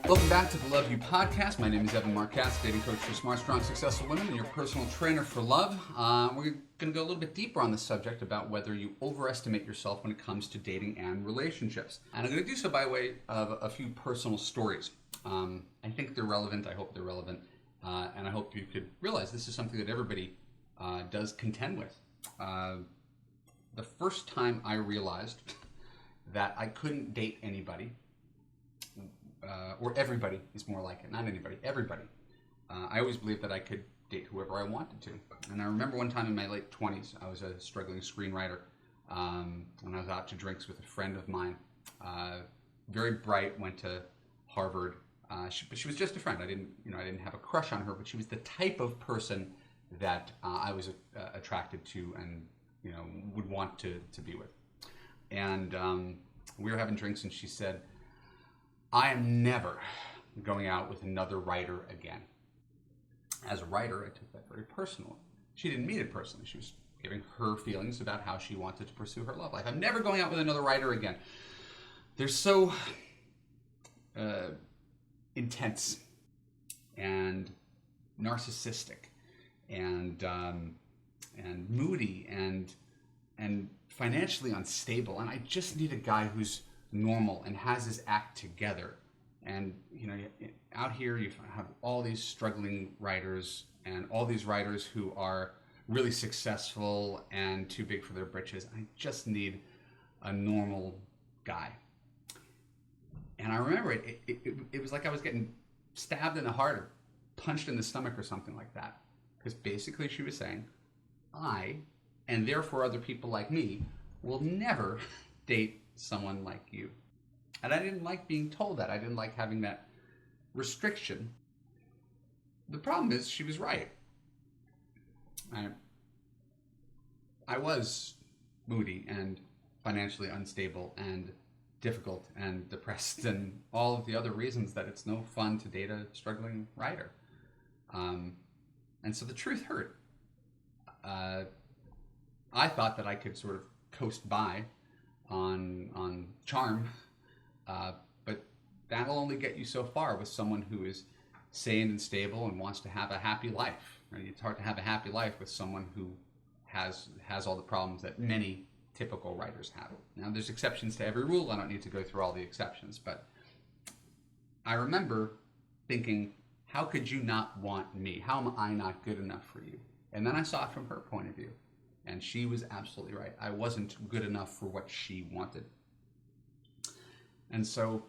Welcome back to the Love You podcast. My name is Marc, Katz, dating coach for smart, strong, successful women and your personal trainer for love. We're going to go a little bit deeper on the subject about whether you overestimate yourself when it comes to dating and relationships. And I'm going to do so by way of a few personal stories. I think they're relevant. I hope they're relevant. And I hope you could realize this is something that everybody does contend with. The first time I realized that I couldn't date anybody, or everybody is more like it, not anybody, everybody. I always believed that I could date whoever I wanted to. And I remember one time in my late 20s, I was a struggling screenwriter, when I was out to drinks with a friend of mine, very bright, went to Harvard, but she was just a friend. I didn't have a crush on her, but she was the type of person that I was attracted to and would want to be with. And we were having drinks, and she said, "I am never going out with another writer again." As a writer, I took that very personally. She didn't mean it personally. She was giving her feelings about how she wanted to pursue her love life. "I'm never going out with another writer again. They're so intense and narcissistic and moody and financially unstable. And I just need a guy who's normal and has his act together." And out here you have all these struggling writers and all these writers who are really successful and too big for their britches. I just need a normal guy. And I remember it was like I was getting stabbed in the heart or punched in the stomach or something like that, because basically she was saying, I, and therefore other people like me, will never date someone like you. And I didn't like being told that. I didn't like having that restriction. The problem is she was right. I was moody and financially unstable and difficult and depressed and all of the other reasons that it's no fun to date a struggling writer. And so the truth hurt. I thought that I could sort of coast by on charm, but that'll only get you so far with someone who is sane and stable and wants to have a happy life. Right? It's hard to have a happy life with someone who has all the problems that many typical writers have. Now, there's exceptions to every rule. I don't need to go through all the exceptions, but I remember thinking, how could you not want me? How am I not good enough for you? And then I saw it from her point of view. And she was absolutely right. I wasn't good enough for what she wanted. And so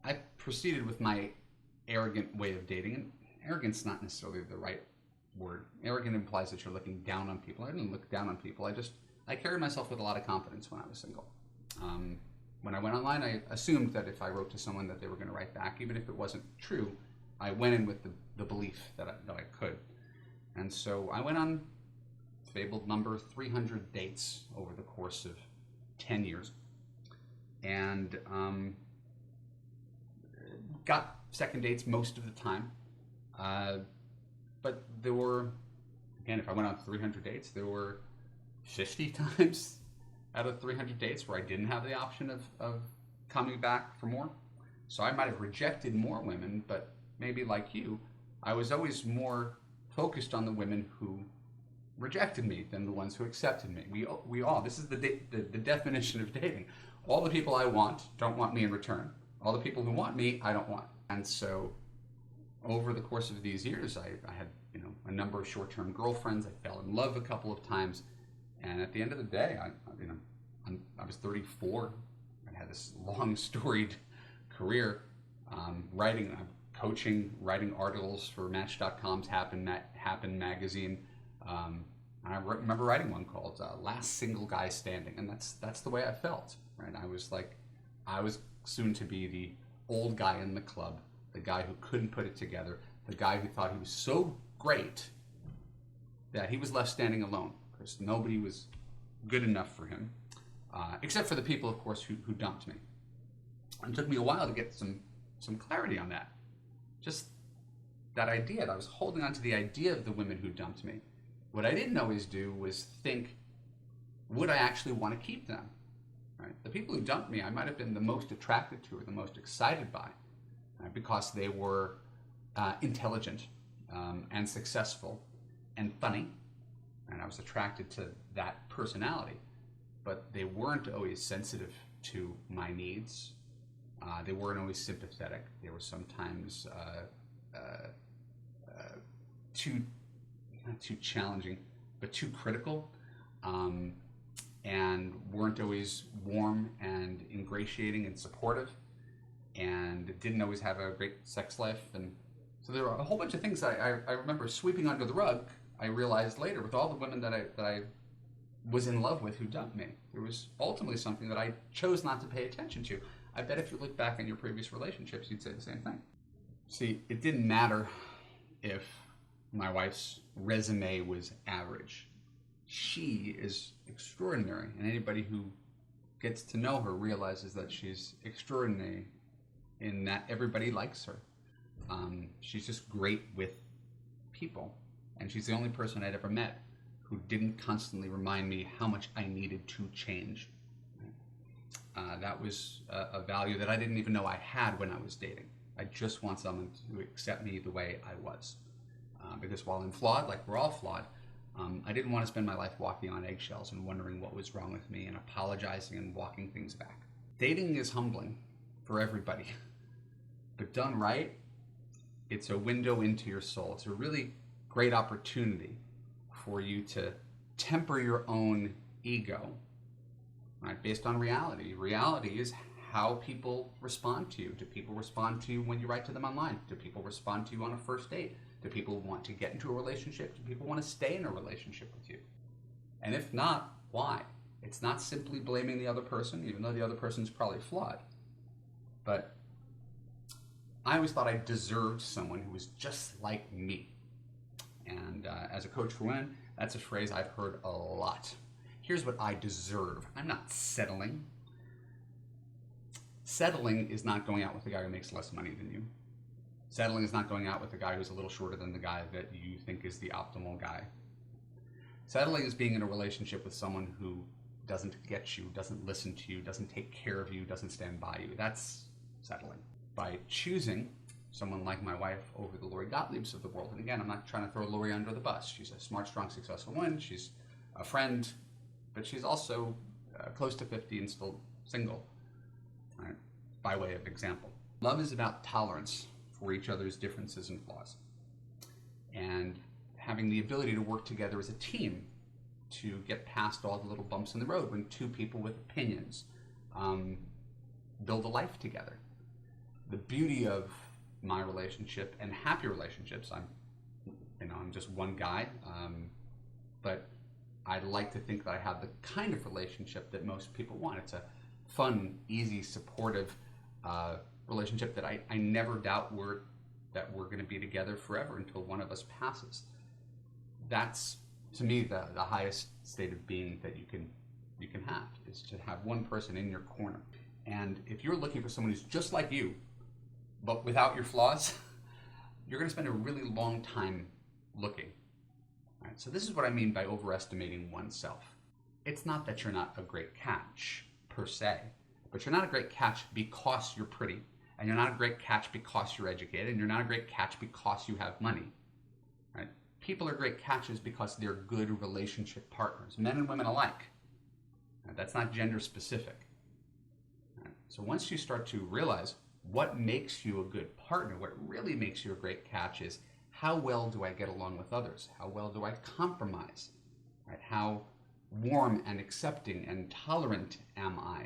I proceeded with my arrogant way of dating. And arrogance is not necessarily the right word. Arrogant implies that you're looking down on people. I didn't look down on people. I carried myself with a lot of confidence when I was single. When I went online, I assumed that if I wrote to someone that they were going to write back, even if it wasn't true. I went in with the belief that I could. And so I went on fabled number 300 dates over the course of 10 years. And got second dates most of the time. But there were, again, if I went on 300 dates, there were 50 times out of 300 dates where I didn't have the option of coming back for more. So I might have rejected more women, but maybe like you, I was always more focused on the women who rejected me than the ones who accepted me. We all, this is the definition of dating. All the people I want don't want me in return. All the people who want me, I don't want. And so over the course of these years, I had a number of short-term girlfriends. I fell in love a couple of times. And at the end of the day, I was 34. I had this long storied career, writing, coaching, writing articles for Match.com's Happen magazine. I remember writing one called "Last Single Guy Standing," and that's the way I felt. Right? I was soon to be the old guy in the club, the guy who couldn't put it together, the guy who thought he was so great that he was left standing alone because nobody was good enough for him, except for the people, of course, who dumped me. And it took me a while to get some clarity on that. Just that idea, that I was holding on to the idea of the women who dumped me. What I didn't always do was think, would I actually want to keep them? Right? The people who dumped me, I might have been the most attracted to or the most excited by. because they were intelligent and successful and funny, and I was attracted to that personality. But they weren't always sensitive to my needs. They weren't always sympathetic. They were sometimes not too challenging, but too critical, and weren't always warm and ingratiating and supportive, and didn't always have a great sex life. And so there were a whole bunch of things I remember sweeping under the rug. I realized later, with all the women that I was in love with who dumped me, there was ultimately something that I chose not to pay attention to. I bet if you look back in your previous relationships, you'd say the same thing. See, it didn't matter if my wife's resume was average. She is extraordinary, and anybody who gets to know her realizes that she's extraordinary in that everybody likes her. She's just great with people, and she's the only person I'd ever met who didn't constantly remind me how much I needed to change. That was a value that I didn't even know I had when I was dating. I just want someone to accept me the way I was. Because while I'm flawed, like we're all flawed, I didn't want to spend my life walking on eggshells and wondering what was wrong with me and apologizing and walking things back. Dating is humbling for everybody, but done right, it's a window into your soul. It's a really great opportunity for you to temper your own ego, right, based on reality. Reality is how people respond to you. Do people respond to you when you write to them online? Do people respond to you on a first date? Do people want to get into a relationship? Do people want to stay in a relationship with you? And if not, why? It's not simply blaming the other person, even though the other person's probably flawed. But I always thought I deserved someone who was just like me. And as a coach for women, that's a phrase I've heard a lot. Here's what I deserve. I'm not settling. Settling is not going out with the guy who makes less money than you. Settling is not going out with the guy who's a little shorter than the guy that you think is the optimal guy. Settling is being in a relationship with someone who doesn't get you, doesn't listen to you, doesn't take care of you, doesn't stand by you. That's settling. By choosing someone like my wife over the Lori Gottliebs of the world, and again, I'm not trying to throw Lori under the bus. She's a smart, strong, successful woman. She's a friend, but she's also close to 50 and still single, right? By way of example. Love is about tolerance for each other's differences and flaws, and having the ability to work together as a team to get past all the little bumps in the road when two people with opinions build a life together. The beauty of my relationship and happy relationships, I'm just one guy, but I like to think that I have the kind of relationship that most people want. It's a fun, easy, supportive relationship that I never doubt we're going to be together forever until one of us passes. That's, to me, the highest state of being that you can have, is to have one person in your corner. And if you're looking for someone who's just like you, but without your flaws, you're going to spend a really long time looking. All right, so this is what I mean by overestimating oneself. It's not that you're not a great catch, per se, but you're not a great catch because you're pretty, and you're not a great catch because you're educated, and you're not a great catch because you have money. Right? People are great catches because they're good relationship partners, men and women alike. Right? That's not gender specific. Right? So once you start to realize what makes you a good partner, what really makes you a great catch is, how well do I get along with others? How well do I compromise? Right? How warm and accepting and tolerant am I?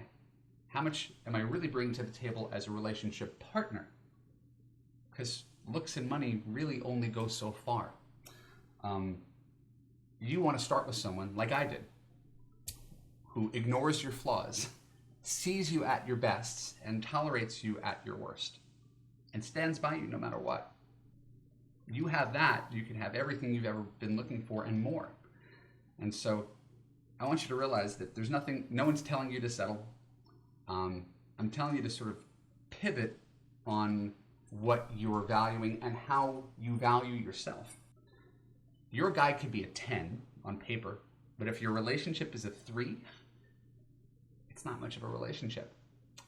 How much am I really bringing to the table as a relationship partner? Because looks and money really only go so far. You want to start with someone like I did, who ignores your flaws, sees you at your best, and tolerates you at your worst, and stands by you no matter what. You have that, you can have everything you've ever been looking for and more. And so I want you to realize that there's nothing, no one's telling you to settle. I'm telling you to sort of pivot on what you're valuing and how you value yourself. Your guy could be a 10 on paper, but if your relationship is a 3, it's not much of a relationship.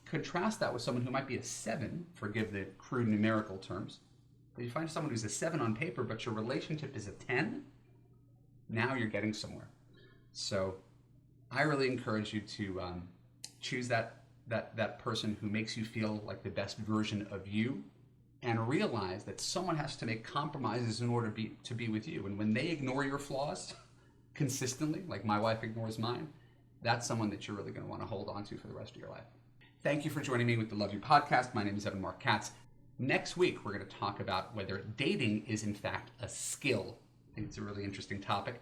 Contrast that with someone who might be a 7, forgive the crude numerical terms. But you find someone who's a 7 on paper, but your relationship is a 10, now you're getting somewhere. So I really encourage you to choose that person who makes you feel like the best version of you, and realize that someone has to make compromises in order to be with you. And when they ignore your flaws consistently, like my wife ignores mine, that's someone that you're really going to want to hold on to for the rest of your life. Thank you for joining me with the Love You Podcast. My name is Marc Katz. Next week, we're going to talk about whether dating is in fact a skill. I think it's a really interesting topic.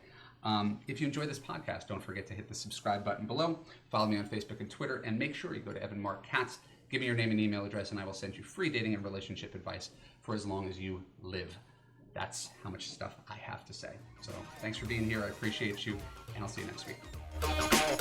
If you enjoy this podcast, don't forget to hit the subscribe button below. Follow me on Facebook and Twitter, and make sure you go to Marc Katz. Give me your name and email address, and I will send you free dating and relationship advice for as long as you live. That's how much stuff I have to say. So thanks for being here. I appreciate you, and I'll see you next week.